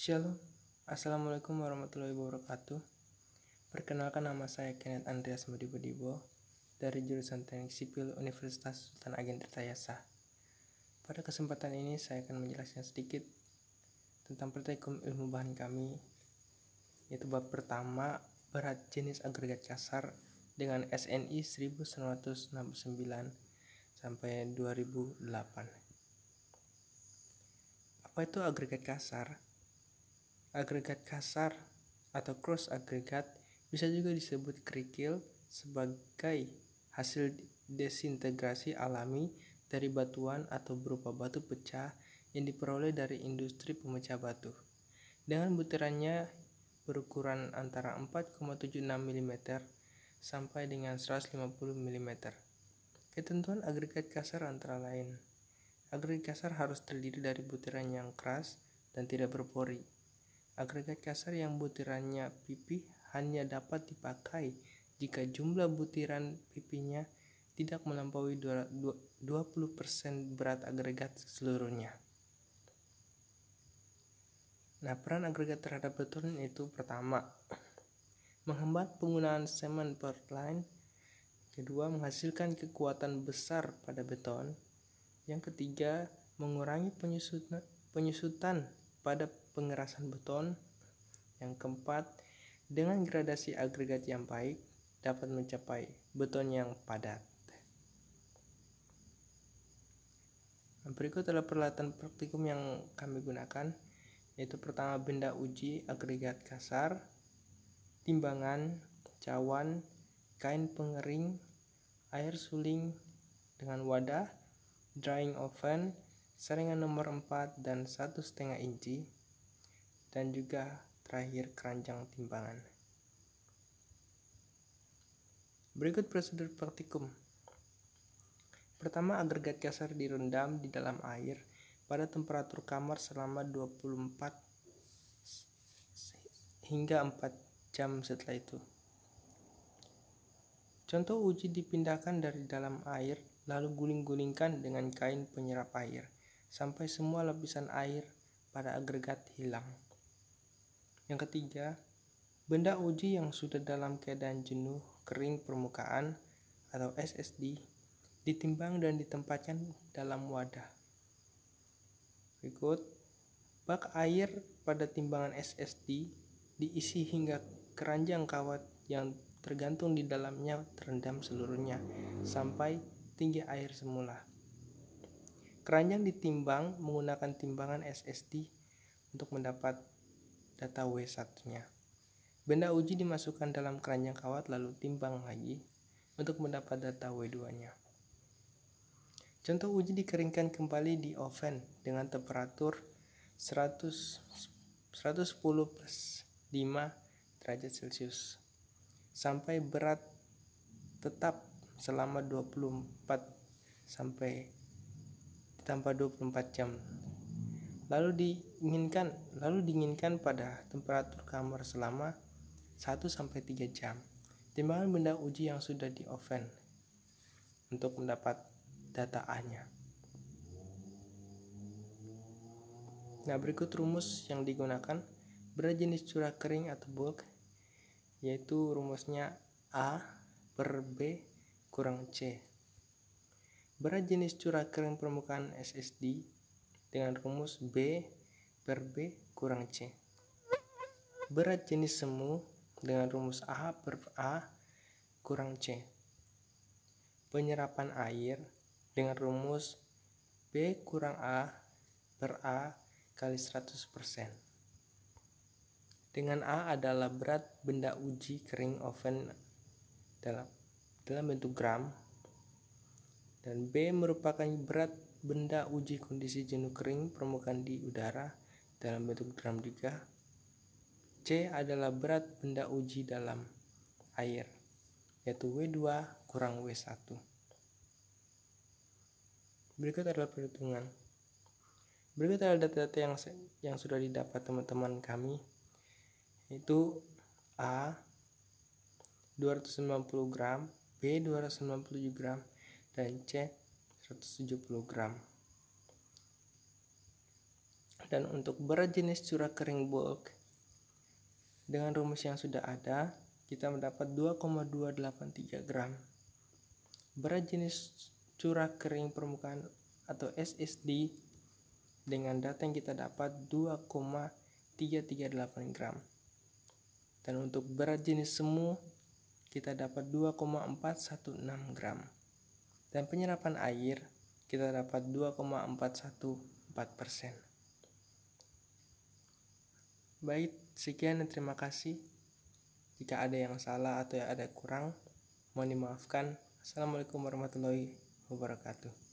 Shalom, Assalamualaikum warahmatullahi wabarakatuh. Perkenalkan, nama saya Kenneth Andreas Modibo dari jurusan Teknik Sipil Universitas Sultan Ageng Tirtayasa. Pada kesempatan ini saya akan menjelaskan sedikit tentang praktikum ilmu bahan kami, yaitu bab pertama, berat jenis agregat kasar dengan SNI 1969 sampai 2008. Apa itu agregat kasar? Agregat kasar atau cross agregat bisa juga disebut kerikil sebagai hasil desintegrasi alami dari batuan atau berupa batu pecah yang diperoleh dari industri pemecah batu dengan butirannya berukuran antara 4,76 mm sampai dengan 150 mm. Ketentuan agregat kasar antara lain: agregat kasar harus terdiri dari butiran yang keras dan tidak berpori. Agregat kasar yang butirannya pipih hanya dapat dipakai jika jumlah butiran pipihnya tidak melampaui 20% berat agregat seluruhnya. Nah, peran agregat terhadap beton itu: pertama, menghambat penggunaan semen Portland. Kedua, menghasilkan kekuatan besar pada beton. Yang ketiga, mengurangi penyusutan pada pengerasan beton. Yang keempat, dengan gradasi agregat yang baik dapat mencapai beton yang padat. Berikut adalah peralatan praktikum yang kami gunakan, yaitu pertama, benda uji agregat kasar, timbangan, cawan, kain pengering, air suling dengan wadah, drying oven, saringan nomor 4 dan 1,5 inci, dan juga terakhir keranjang timbangan. Berikut prosedur praktikum. Pertama, agregat kasar direndam di dalam air pada temperatur kamar selama 24 hingga 4 jam setelah itu. Contoh uji: dipindahkan dari dalam air lalu guling-gulingkan dengan kain penyerap air sampai semua lapisan air pada agregat hilang. Yang ketiga, benda uji yang sudah dalam keadaan jenuh kering permukaan atau SSD ditimbang dan ditempatkan dalam wadah. Berikut, bak air pada timbangan SSD diisi hingga keranjang kawat yang tergantung di dalamnya terendam seluruhnya sampai tinggi air semula. Keranjang ditimbang menggunakan timbangan SSD untuk mendapat data W1-nya. Benda uji dimasukkan dalam keranjang kawat lalu timbang lagi untuk mendapat data W2-nya. Contoh uji: dikeringkan kembali di oven dengan temperatur 110 plus 5 derajat Celcius sampai berat tetap selama 24 sampai ditambah 24 jam. Lalu dinginkan pada temperatur kamar selama 1 sampai 3 jam. Timbangan benda uji yang sudah di oven untuk mendapat data A-nya. Nah, berikut rumus yang digunakan. Berat jenis curah kering atau bulk, yaitu rumusnya A per B kurang C. Berat jenis curah kering permukaan SSD dengan rumus B per B kurang C. Berat jenis semu dengan rumus A per A kurang C. Penyerapan air dengan rumus B kurang A per A kali 100%. Dengan A adalah berat benda uji kering oven dalam bentuk gram, dan B merupakan berat benda uji kondisi jenuh kering permukaan di udara dalam bentuk gram juga. C adalah berat benda uji dalam air, yaitu W2 kurang W1. Berikut adalah perhitungan. Berikut adalah data-data yang sudah didapat teman-teman kami, yaitu A 290 gram, B 297 gram, dan C 170 gram. Dan untuk berat jenis curah kering bulk, dengan rumus yang sudah ada, kita mendapat 2,283 gram. Berat jenis curah kering permukaan atau SSD, dengan data yang kita dapat 2,338 gram. Dan untuk berat jenis semu, kita dapat 2,416 gram. Dan penyerapan air, kita dapat 2,414%. Baik, sekian dan terima kasih. Jika ada yang salah atau ada kurang, mohon dimaafkan. Assalamualaikum warahmatullahi wabarakatuh.